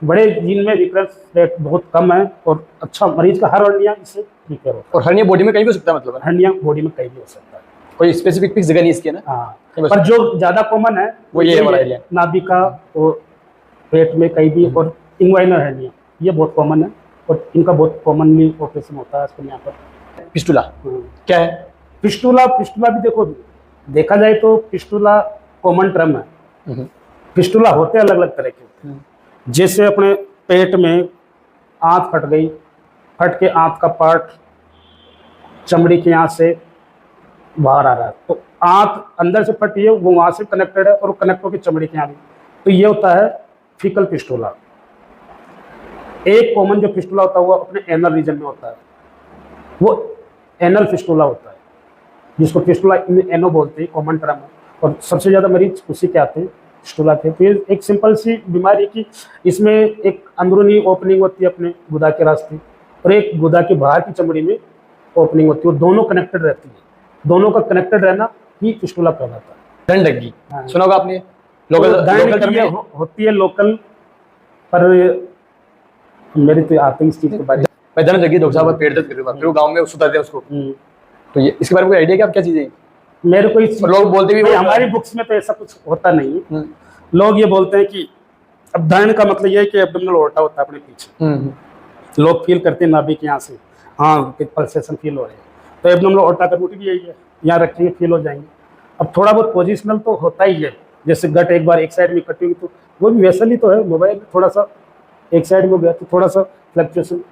बड़े जिनमें रिकरेंस रेट बहुत कम है और अच्छा, मरीज का हर हर्निया इससे रिपेयर होता और हर्निया बॉडी में कहीं भी हो सकता है मतलब है। हर्निया बॉडी में कहीं भी हो सकता है, कोई स्पेसिफिक फिक्स जगह नहीं इसकी है ना? हाँ। बस। पर जो ज्यादा कॉमन है वो ये वाला एरिया, नाभि का और पेट में कहीं भी, और इंग्वाइनल हर्निया ये बहुत कॉमन है और इनका बहुत कॉमनली ऑपरेशन होता है आजकल यहाँ पर। फिस्टुला क्या है? फिस्टुला, फिस्टुला भी देखो, देखा जाए तो फिस्टुला कॉमन टर्म है। फिस्टुला होते अलग अलग तरह के होते हैं। जैसे अपने पेट में आंत फट गई, फट के आंत का पार्ट चमड़ी के यहाँ से बाहर आ रहा है, तो आंत अंदर से फटी है, वो वहाँ से कनेक्टेड है और कनेक्ट होकर चमड़ी के यहाँ भी, तो ये होता है फीकल फिस्टुला। एक कॉमन जो फिस्टुला होता है वो अपने एनल रीजन में होता है, वो एनल फिस्टुला होता है, जिसको फिस्टुला एनो बोलते हैं, कॉमन टर्म है और सबसे ज़्यादा मरीज उसी के आते हैं, फिस्टुला के। फिर एक सिंपल सी बीमारी की, इसमें एक अंदरूनी ओपनिंग होती है अपने गुदा के रास्ते और एक गुदा के बाहर की चमड़ी में ओपनिंग होती है और दोनों कनेक्टेड रहती है। दोनों का कनेक्टेड रहना ही फिस्टुला कहलाता है। दंडगी हाँ। सुना होगा आपने? लोकल होती है लोकल, पर मेरे तो आते ही इस चीज के बारे में। मैं दंडगी डॉक्टर साहब पेट दर्द कर रहा था, फिर वो गांव में सुताते हैं उसको, तो ये इसके बारे में कोई आइडिया क्या, क्या चीजें हैं? मेरे को इस लोग बोलते भी हमारी बुक्स में तो ऐसा कुछ होता नहीं है। लोग ये बोलते हैं कि अब दर्द का मतलब ये है कि एब्डोमिनल ओर्टा होता है अपने पीछे, लोग फील करते हैं नाभि के यहाँ से, हाँ पल्सेशन फील हो रहे हैं, तो एब्डोमिनल ओर्टा का रूट भी यही है, यहाँ रखेंगे फील हो जाएंगे। अब थोड़ा बहुत पोजिशनल तो होता ही है, जैसे गट एक बार एक साइड में इकट्ठी हुई तो वो भी वैसा ही तो है, मोबाइल थोड़ा सा एक साइड में हो गया तो थोड़ा सा फ्लक्चुएशन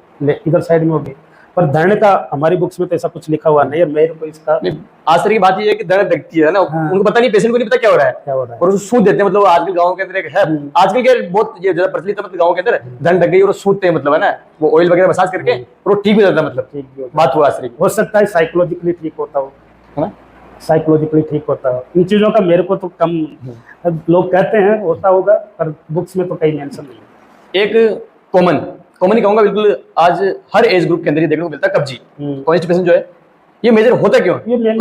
इधर साइड में हो गई, पर दर्द का हमारी बुक्स में तो ऐसा कुछ लिखा हुआ नहीं है। मेरे को इसका आज तक की बात ये है कि दर्द लगती है ना, उनको पता नहीं, पेशेंट को नहीं पता क्या हो रहा है, क्या हो रहा है, और सूद देते हैं। मतलब आजकल गाँव के अंदर एक है, आजकल के बहुत ये ज्यादा प्रचलित है, मतलब गाँव के अंदर दर्द लग गई और सूदते हैं, मतलब है ना, वो ऑयल वगैरह मसाज करके और वो ठीक हो जाता है, मतलब बात हुआ आज हो सकता है साइकोलॉजिकली ठीक होता हो, है ना, साइकोलॉजिकली ठीक होता हो। इन चीज़ों का मेरे को तो कम, लोग कहते हैं होता होगा, पर बुक्स में तो कहीं मेंशन नहीं। एक कॉमन ही कहूंगा बिल्कुल, आज हर एज ग्रुप के अंदर ये देखने को मिलता है, कब्जी, कॉन्स्टिपेशन जो है, ये मेजर होता क्यों? ये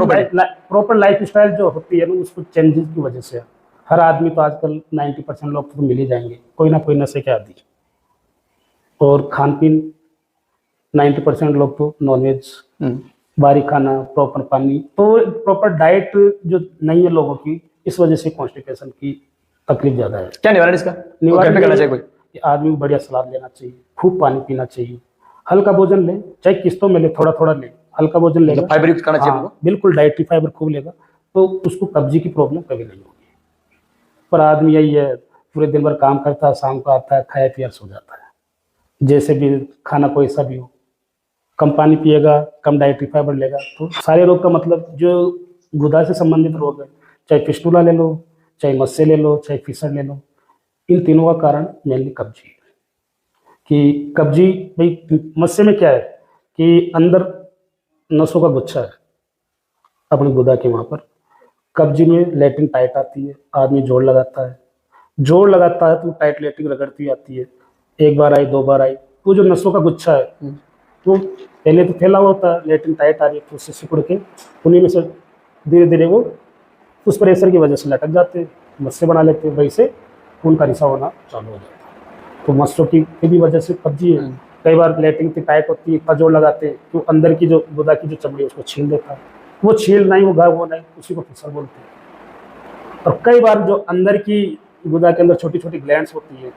प्रॉपर लाइफ स्टाइल जो होती है ना, उसको चेंजेस की वजह से। हर आदमी तो आजकल 90% लोग तो मिल ही जाएंगे, कोई ना कोई नशे के आदी, और खान पीन 90% लोग तो नॉनवेज, बारीक खाना, प्रॉपर पानी, तो प्रॉपर डाइट जो नहीं है लोगों की, इस वजह से कॉन्स्टिपेशन की तकलीफ ज़्यादा है। क्या निवारण इसका? निवारण करना चाहिए कोई? आदमी को बढ़िया सलाद लेना चाहिए, खूब पानी पीना चाहिए, हल्का भोजन ले, चाहे किस्तों में ले, थोड़ा थोड़ा ले, हल्का भोजन लेगा, फाइबर युक्त खाना चाहिए, बिल्कुल डाइटरी फाइबर खूब लेगा, तो उसको कब्जी की प्रॉब्लम कभी नहीं होगी। पर आदमी यही है, पूरे दिन भर काम करता है, शाम को आता है, खाया पिया सो जाता है, जैसे भी खाना कोई सा भी हो, कम पानी पिएगा, कम डाइटरी फाइबर लेगा, तो सारे रोग का मतलब जो गुदा से संबंधित रोग है, चाहे फिस्टुला ले लो, चाहे मस्से ले लो, चाहे फिसर ले लो, इन तीनों का कारण मेनली कब्जी है। कि कब्जी भाई मस्से में क्या है कि अंदर नसों का गुच्छा है अपने गुदा के वहाँ पर, कब्जी में लैट्रिन टाइट आती है, आदमी जोड़ लगाता है, जोड़ लगाता है तो टाइट लैट्रिन रगड़ती आती है, एक बार आई, दो बार आई, तो जो नसों का गुच्छा है तो पहले तो फैला हुआ होता है, लैट्रिन टाइट आ रही है तो उससे सिकुड़ के उन्हीं में से धीरे धीरे वो उस प्रेशर की वजह से लटक जाते हैं, मस्से बना लेते हैं, वैसे खून का रिसाव होना चालू हो जाता है। तो मस्सों की भी वजह से कब्जी है। कई बार लैट्रिन इतनी टाइट होती है, इतना जोड़ लगाते हैं तो अंदर की जो गुदा की जो चमड़ी है उसको छील देता है, वो छील नहीं, वो घाव वो नहीं, उसी को फिसर बोलते हैं। और कई बार जो अंदर की गुदा के अंदर छोटी छोटी ग्लैंड्स होती है,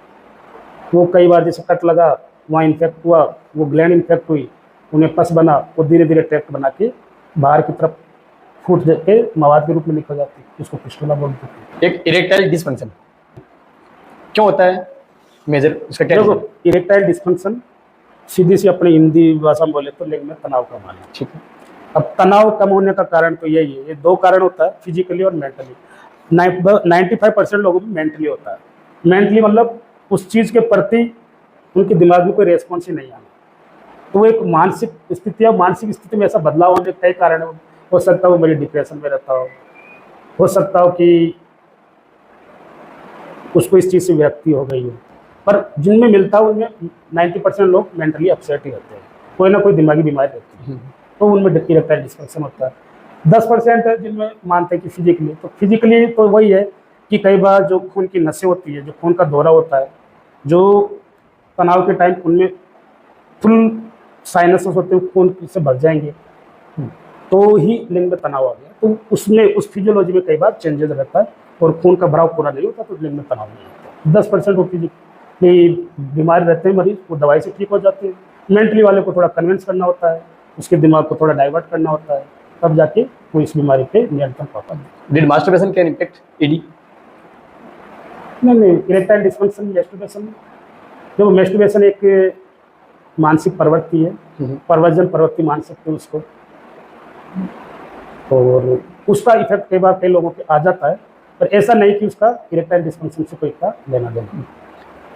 वो कई बार जैसे कट लगा, वहाँ इन्फेक्ट हुआ, वो ग्लैंड इन्फेक्ट हुई, उन्हें पस बना, वो धीरे धीरे ट्रैक्ट बना के बाहर की तरफ फूट के मवाद के रूप में निकल जाती है, जिसको फिस्टुला बोलते हैं। एक इरेक्टाइल डिसफंक्शन क्यों होता है मेजर, इसका क्या? इरेक्टाइल डिस्फंक्शन सीधी सी अपनी हिंदी भाषा में बोले तो लिंग में तनाव कम आना। ठीक है। अब तनाव कम होने का कारण तो यही है, ये दो कारण होता है, फिजिकली और मेंटली। 95% लोगों में मेंटली होता है। मेंटली मतलब उस चीज़ के प्रति उनके दिमाग में कोई रेस्पॉन्स ही नहीं आना। तो वो एक मानसिक स्थिति है, मानसिक स्थिति में ऐसा बदलाव होने के कई कारण हो सकता है वो मेरी डिप्रेशन में रहता हो सकता हो कि उसको इस चीज़ से विरक्ति हो गई हो। पर जिनमें मिलता है उनमें 90% लोग मेंटली अपसेट ही रहते हैं, कोई ना कोई दिमागी बीमारी रहती है, तो उनमें इरेक्टाइल डिस्फंक्शन होता है। 10% है जिनमें मानते हैं कि फिजिकली, तो फिजिकली तो वही है कि कई बार जो खून की नसें होती है, जो खून का दौरा होता है, जो तनाव के टाइम उनमें फुल साइनसेस होते हैं, खून से भर जाएंगे, तो ही लिंग में तनाव आ गया। तो उसमें उस फिजियोलॉजी में कई बार चेंजेस रहता है और खून का भराव पूरा नहीं होता, तो लिंग में तनाव नहीं होता। 10% वो फिजिकली बीमार रहते हैं मरीज, वो दवाई से ठीक हो जाते हैं। मेंटली वाले को थोड़ा कन्विंस करना होता है, उसके दिमाग को थोड़ा डाइवर्ट करना होता है, तब जाके वो इस बीमारी पे नियंत्रण पा पाता है। Did masturbation can impact ED? नहीं, इरेक्टाइल डिस्फंक्शन मैस्टरबेशन, जो मैस्टरबेशन एक मानसिक प्रवृत्ति है, प्रवर्जन प्रवृत्ति मान सकते हैं उसको, और उसका इफेक्ट कई बार कई लोगों पे आ जाता है, पर ऐसा नहीं कि उसका इरेक्टाइल डिस्फंक्शन से कोई का लेना देना।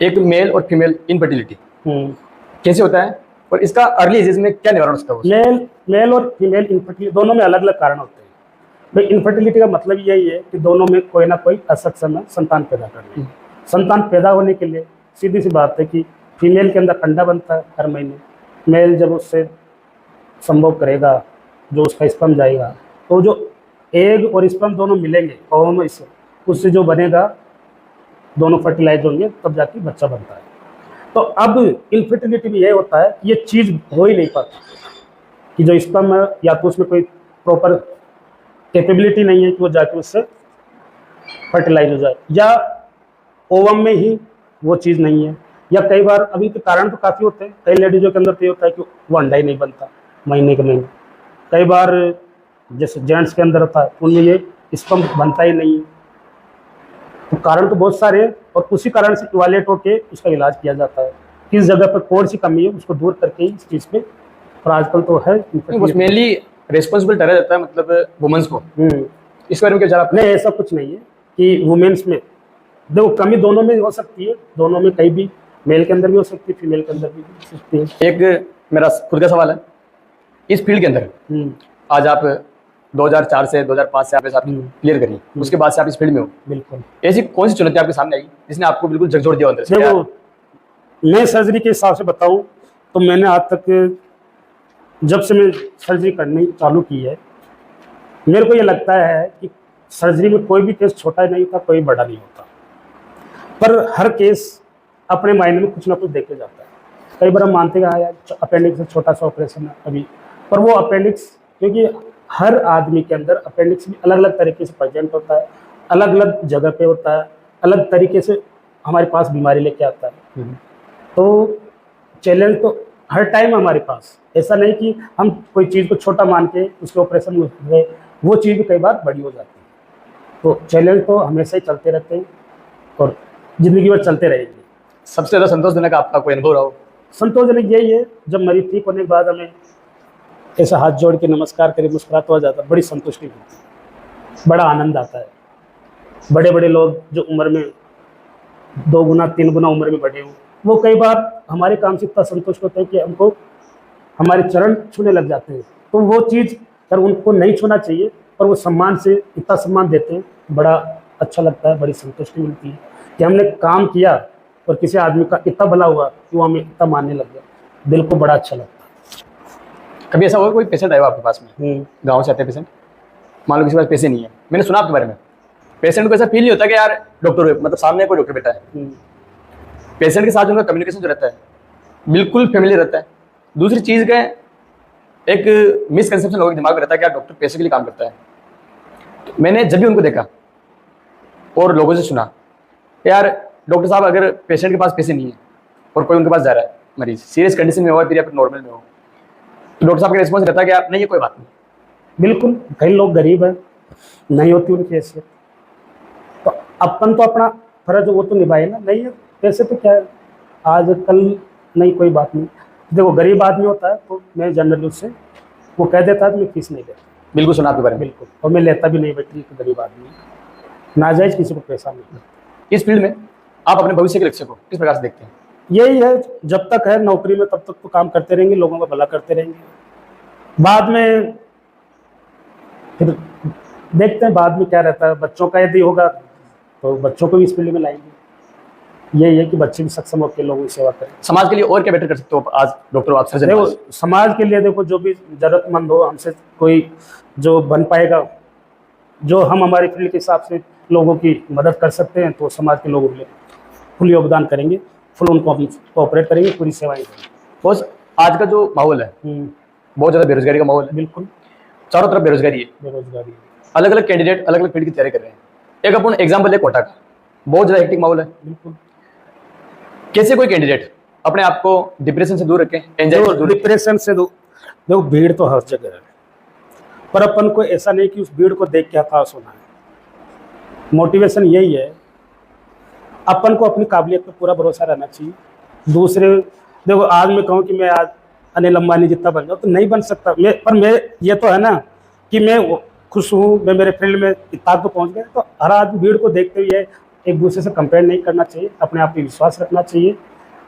एक मेल और फीमेल इनफर्टिलिटी कैसे होता है और इसका अर्ली एजेस में क्या निवारण उसका होता है? मेल और फीमेल इनफर्टिलिटी दोनों में अलग अलग कारण होते हैं। भाई इनफर्टिलिटी का मतलब यही है कि दोनों में कोई ना कोई असक्षम है संतान पैदा करने। संतान पैदा होने के लिए सीधी सी बात है कि फीमेल के अंदर अंडा बनता है हर महीने, मेल जब उससे संभोग करेगा, जो उसका स्पर्म जाएगा, तो जो एग और स्पर्म दोनों मिलेंगे ओवम से, उससे जो बनेगा, दोनों फर्टिलाइज होंगे, तब जाके बच्चा बनता है। तो अब इनफर्टिलिटी में ये होता है कि ये चीज़ हो ही नहीं पाती कि जो स्पर्म है, या तो उसमें कोई प्रॉपर कैपेबिलिटी नहीं है कि वो जाके उससे फर्टिलाइज हो जाए, या ओवम में ही वो चीज़ नहीं है, या कई बार अभी के कारण तो काफ़ी होते हैं, कई लेडीज़ों के अंदर तो ये होता है कि वो अंडा ही नहीं बनता महीने के महीने। कई बार जैसे जेंट्स के अंदर होता है, उनमें ये स्पर्म बनता ही नहीं है। तो कारण तो बहुत सारे हैं, और उसी कारण से इवाल्युएट होकर उसका इलाज किया जाता है, किस जगह पर कौन सी कमी है उसको दूर करके इस चीज़ पे। और आजकल तो है मेनली रिस्पॉन्सिबल ठहरा जाता है, मतलब वुमेन्स को। इस बारे में क्या विचार आपने? नहीं, ऐसा कुछ नहीं है कि वुमेन्स में, देखो कमी दोनों में हो सकती है, दोनों में कहीं भी, मेल के अंदर भी हो सकती है, फीमेल के अंदर भी हो सकती है। एक मेरा खुद का सवाल है, इस फील्ड के अंदर आज आप 2004 से 2005 से आप क्लियर करिए, उसके बाद से आप इस फील्ड में हो, बिल्कुल ऐसी कौन सी चुनौती आपके सामने आई जिसने आपको बिल्कुल झकझोर दिया अंदर से? देखो, मैं सर्जरी के हिसाब से बताऊं तो मैंने आज तक जब से मैं सर्जरी करनी चालू की है, मेरे को ये लगता है कि सर्जरी में कोई भी केस छोटा नहीं होता, कोई बड़ा नहीं होता, पर हर केस अपने मायने में कुछ ना कुछ देखे जाता है। कई बार हम मानते हैं हाँ यार अपेंडिक्स से छोटा सा ऑपरेशन है अभी, पर वो अपेंडिक्स, क्योंकि हर आदमी के अंदर अपेंडिक्स भी अलग अलग तरीके से प्रेजेंट होता है, अलग अलग जगह पे होता है, अलग तरीके से हमारे पास बीमारी लेके आता है। तो चैलेंज तो हर टाइम हमारे पास, ऐसा नहीं कि हम कोई चीज़ को छोटा मान के उसके ऑपरेशन में गए, वो चीज़ भी कई बार बड़ी हो जाती है। तो चैलेंज तो हमेशा ही चलते रहते हैं और ज़िंदगी भर चलते रहेंगे। सबसे ज़्यादा संतोषजनक आपका कोई अनुभव रहा हो? संतोषजनक यही है जब मरीज ठीक होने के बाद हमें ऐसा हाथ जोड़ के नमस्कार करे, मुस्कुराता हो जाता, बड़ी संतुष्टि होती है, बड़ा आनंद आता है। बड़े बड़े लोग जो उम्र में 2 गुना 3 गुना उम्र में बढ़े हों, वो कई बार हमारे काम से इतना संतुष्ट होते हैं कि हमको हमारे चरण छूने लग जाते हैं। तो वो चीज़ अगर उनको नहीं छूना चाहिए, पर वो सम्मान से इतना सम्मान देते हैं, बड़ा अच्छा लगता है, बड़ी संतुष्टि मिलती है कि हमने काम किया और किसी आदमी का इतना भला हुआ कि वो हमें इतना मानने लग गया, दिल को बड़ा अच्छा लगता है। कभी ऐसा हुआ कोई पेशेंट आया आपके पास में, गाँव से आते पेशेंट, मान लो किसी के पास पैसे नहीं है, मैंने सुना आपके बारे में, पेशेंट को ऐसा फील नहीं होता कि यार डॉक्टर, मतलब सामने कोई डॉक्टर बैठा है, पेशेंट के साथ उनका कम्युनिकेशन जो रहता है बिल्कुल फैमिली रहता है। दूसरी चीज़ का एक मिसकंसेप्शन लोगों के दिमाग में रहता है कि यार डॉक्टर पैसे के लिए काम करता है। तो मैंने जब भी उनको देखा और लोगों से सुना, यार डॉक्टर साहब अगर पेशेंट के पास पैसे नहीं है और कोई उनके पास जा रहा है, मरीज सीरियस कंडीशन में हो या फिर नॉर्मल में हो, तो डॉक्टर साहब का रिस्पॉन्स रहता है कि यार नहीं, ये कोई बात नहीं। बिल्कुल, कई लोग गरीब हैं, नहीं होती उनकी हैसियत, तो अपन तो अपना फर्ज वो तो निभाए ना, नहीं है पैसे तो क्या है, आज कल नहीं, कोई बात नहीं। देखो गरीब आदमी होता है तो मैं जनरली उससे वो कह देता है तो मैं फीस नहीं लेता, बिल्कुल सुना आपके बारे में। बिल्कुल, और मैं लेता भी नहीं बेटी, एक गरीब आदमी है, नाजायज किसी को पैसा नहीं देता। इस फील्ड में आप अपने भविष्य के लक्ष्य को किस प्रकार से देखते हैं? यही है, जब तक है नौकरी में तब तक तो काम करते रहेंगे, लोगों का भला करते रहेंगे। बाद में फिर देखते हैं बाद में क्या रहता है। बच्चों का यदि होगा तो बच्चों को भी इस फील्ड में लाएंगे। यही है कि बच्चे भी सक्षम होकर लोगों की सेवा करें। समाज के लिए और क्या बेटर कर सकते हो आज डॉक्टर आप सर्जन? देखो समाज के लिए देखो जो भी जरूरतमंद हो हमसे कोई जो बन पाएगा, जो हम हमारे फील्ड के हिसाब से लोगों की मदद कर सकते हैं तो समाज के लोगों के लिए फुल योगदान करेंगे, फुल उनको कोऑपरेट करेंगे, पूरी सेवाएं करेंगे। बॉस आज का जो माहौल है बहुत ज़्यादा बेरोजगारी का माहौल है। बिल्कुल, चारों तरफ बेरोजगारी है, बेरोजगारी। अलग अलग कैंडिडेट अलग अलग फील्ड की तैयारी कर रहे हैं। एक अपन एग्जाम्पल है कोटा का, बहुत ज़्यादा हेक्टिक माहौल है। बिल्कुल, कैसे कोई कैंडिडेट अपने आप को डिप्रेशन से दूर रखें, एंजाइटी से दूर रखें? डिप्रेशन से देखो भीड़ तो हर जगह है, पर अपन को ऐसा नहीं कि उस भीड़ को देख के हताश होना है। मोटिवेशन यही है, अपन को अपनी काबिलियत पर पूरा भरोसा रहना चाहिए। दूसरे देखो आज मैं कहूँ कि मैं आज अनिल अंबानी जितना बन जाऊँ तो नहीं बन सकता मैं, पर मैं ये तो है ना कि मैं खुश हूँ, मैं मेरे फील्ड में इतना तो पहुँच गया। तो हर आदमी भीड़ को देखते हुए एक दूसरे से कंपेयर नहीं करना चाहिए, अपने आप पे विश्वास रखना चाहिए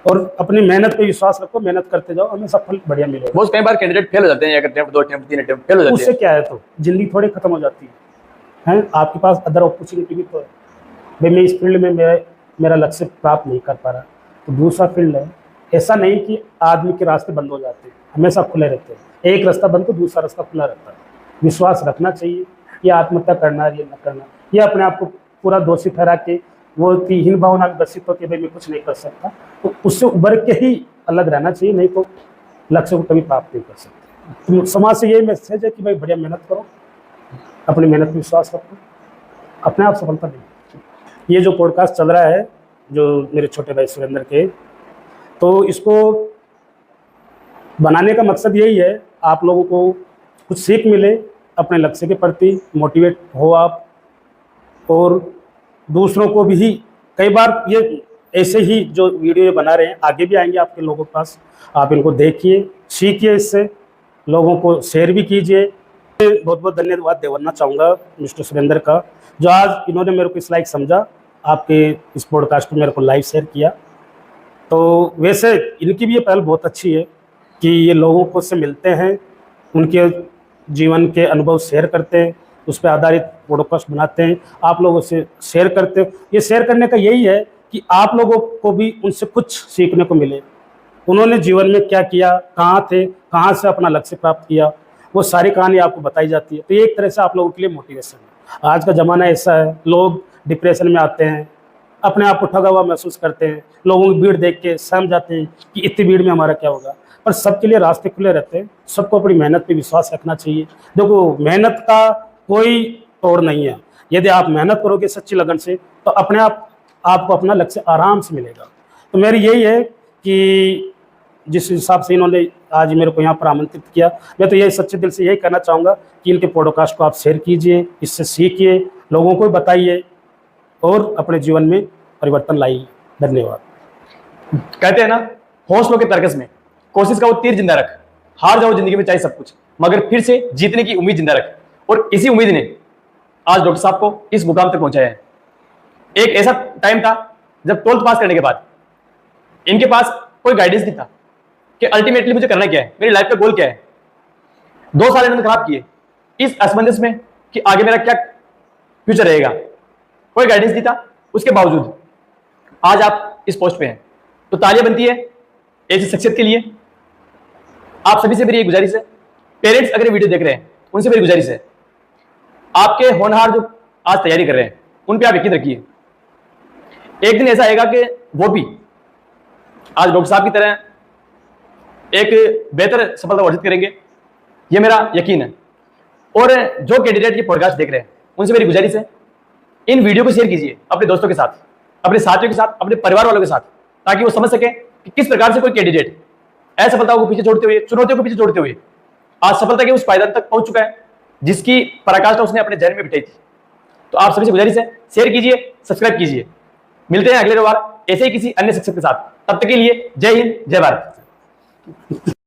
और अपनी मेहनत पे विश्वास रखो, मेहनत करते जाओ, हमें सफल बढ़िया मिलेगा। बहुत कई बार कैंडिडेट फेल हो जाते हैं, एक अटेम्प्ट, 2 अटेम्प्ट, 3 अटेम्प्ट फेल हो जाते उससे हैं। क्या है, तो जिंदगी थोड़ी खत्म हो जाती है। आपके पास अदर अपॉर्चुनिटी भी तो है। भाई मैं इस फील्ड में मेरा लक्ष्य प्राप्त नहीं कर पा रहा तो दूसरा फील्ड है। ऐसा नहीं कि आदमी के रास्ते बंद हो जाते हैं, हमेशा खुले रहते हैं। एक रास्ता बंद तो दूसरा रास्ता खुला रहता है। विश्वास रखना चाहिए, ये आत्महत्या करना है ये न करना, ये अपने आप को पूरा दोषी ठहरा के वो हीन भावना में ग्रसित होकर भाई मैं कुछ नहीं कर सकता, तो उससे उभर के ही अलग रहना चाहिए, नहीं तो लक्ष्य को कभी प्राप्त नहीं कर सकते। तो समाज से यही मैसेज है कि भाई बढ़िया मेहनत करो, अपनी मेहनत में विश्वास रखो, अपने आप सफलता देंगे। ये जो पॉडकास्ट चल रहा है जो मेरे छोटे भाई सुरेंद्र के, तो इसको बनाने का मकसद यही है आप लोगों को कुछ सीख मिले, अपने लक्ष्य के प्रति मोटिवेट हो आप, और दूसरों को भी। कई बार ये ऐसे ही जो वीडियो बना रहे हैं आगे भी आएंगे आपके लोगों के पास, आप इनको देखिए, सीखिए, इससे लोगों को शेयर भी कीजिए। बहुत बहुत धन्यवाद देना चाहूँगा मिस्टर सुरेंद्र का, जो आज इन्होंने मेरे को इस लायक समझा, आपके इस पॉडकास्ट में मेरे को लाइव शेयर किया। तो वैसे इनकी भी ये पहल बहुत अच्छी है कि ये लोगों को से मिलते हैं, उनके जीवन के अनुभव शेयर करते हैं, उस पर आधारित पॉडकास्ट बनाते हैं, आप लोगों से शेयर करते हैं। ये शेयर करने का यही है कि आप लोगों को भी उनसे कुछ सीखने को मिले। उन्होंने जीवन में क्या किया, कहाँ थे, कहाँ से अपना लक्ष्य प्राप्त किया, वो सारी कहानी आपको बताई जाती है। तो एक तरह से आप लोगों के लिए मोटिवेशन है। आज का ज़माना ऐसा है, लोग डिप्रेशन में आते हैं, अपने आप को ठगा हुआ महसूस करते हैं, लोगों की भीड़ देख के सहम जाते हैं कि इतनी भीड़ में हमारा क्या होगा। पर सबके लिए रास्ते खुले रहते हैं, सबको अपनी मेहनत पे विश्वास रखना चाहिए। देखो मेहनत का कोई तोड़ नहीं है, यदि आप मेहनत करोगे सच्ची लगन से तो अपने आप आपको अपना लक्ष्य आराम से मिलेगा। तो मेरी यही है कि जिस हिसाब से इन्होंने आज मेरे को यहाँ पर आमंत्रित किया, मैं तो यही सच्चे दिल से यही कहना चाहूँगा कि इनके पॉडकास्ट को आप शेयर कीजिए, इससे सीखिए, लोगों को बताइए और अपने जीवन में परिवर्तन लाइए। धन्यवाद। कहते हैं ना, हौसलों के तर्कस में कोशिश का वो तीर जिंदा रख, हार जाओ जिंदगी में चाहे सब कुछ, मगर फिर से जीतने की उम्मीद जिंदा रख। और इसी उम्मीद ने आज डॉक्टर साहब को इस मुकाम तक पहुंचाया है। एक ऐसा टाइम था जब 12th पास करने के बाद इनके पास कोई गाइडेंस नहीं था कि अल्टीमेटली मुझे करना क्या है, मेरी लाइफ का गोल क्या है। 2 साल इन्होंने खराब किए इस असमंजस में कि आगे मेरा क्या फ्यूचर रहेगा, कोई गाइडेंस नहीं था। उसके बावजूद आज आप इस पोस्ट पे हैं, तो तालियां बनती है ऐसी शख्सियत के लिए। आप सभी से मेरी एक गुजारिश है, पेरेंट्स अगर वीडियो देख रहे हैं उनसे मेरी गुजारिश है, आपके होनहार जो आज तैयारी कर रहे हैं उन पे आप यकीन रखिए। एक दिन ऐसा आएगा कि वो भी आज डॉक्टर साहब की तरह एक बेहतर सफलता अर्जित करेंगे, ये मेरा यकीन है। और जो कैंडिडेट ये पॉडकास्ट देख रहे हैं उनसे मेरी गुजारिश है, इन वीडियो को शेयर कीजिए अपने दोस्तों के साथ, अपने साथियों के साथ, अपने परिवार वालों के साथ, ताकि वो समझ सके कि किस प्रकार से कोई कैंडिडेट असफलताओं को पीछे छोड़ते हुए, चुनौतियों को पीछे छोड़ते हुए आज सफलता के उस पायदान तक पहुंच चुका है जिसकी पराकाष्ठा उसने अपने जहन में बिठाई थी। तो आप सभी से गुजारिश है, शेयर कीजिए, सब्सक्राइब कीजिए। मिलते हैं अगले रविवार ऐसे ही किसी अन्य शिक्षक के साथ। तब तक के लिए जय हिंद, जय भारत। है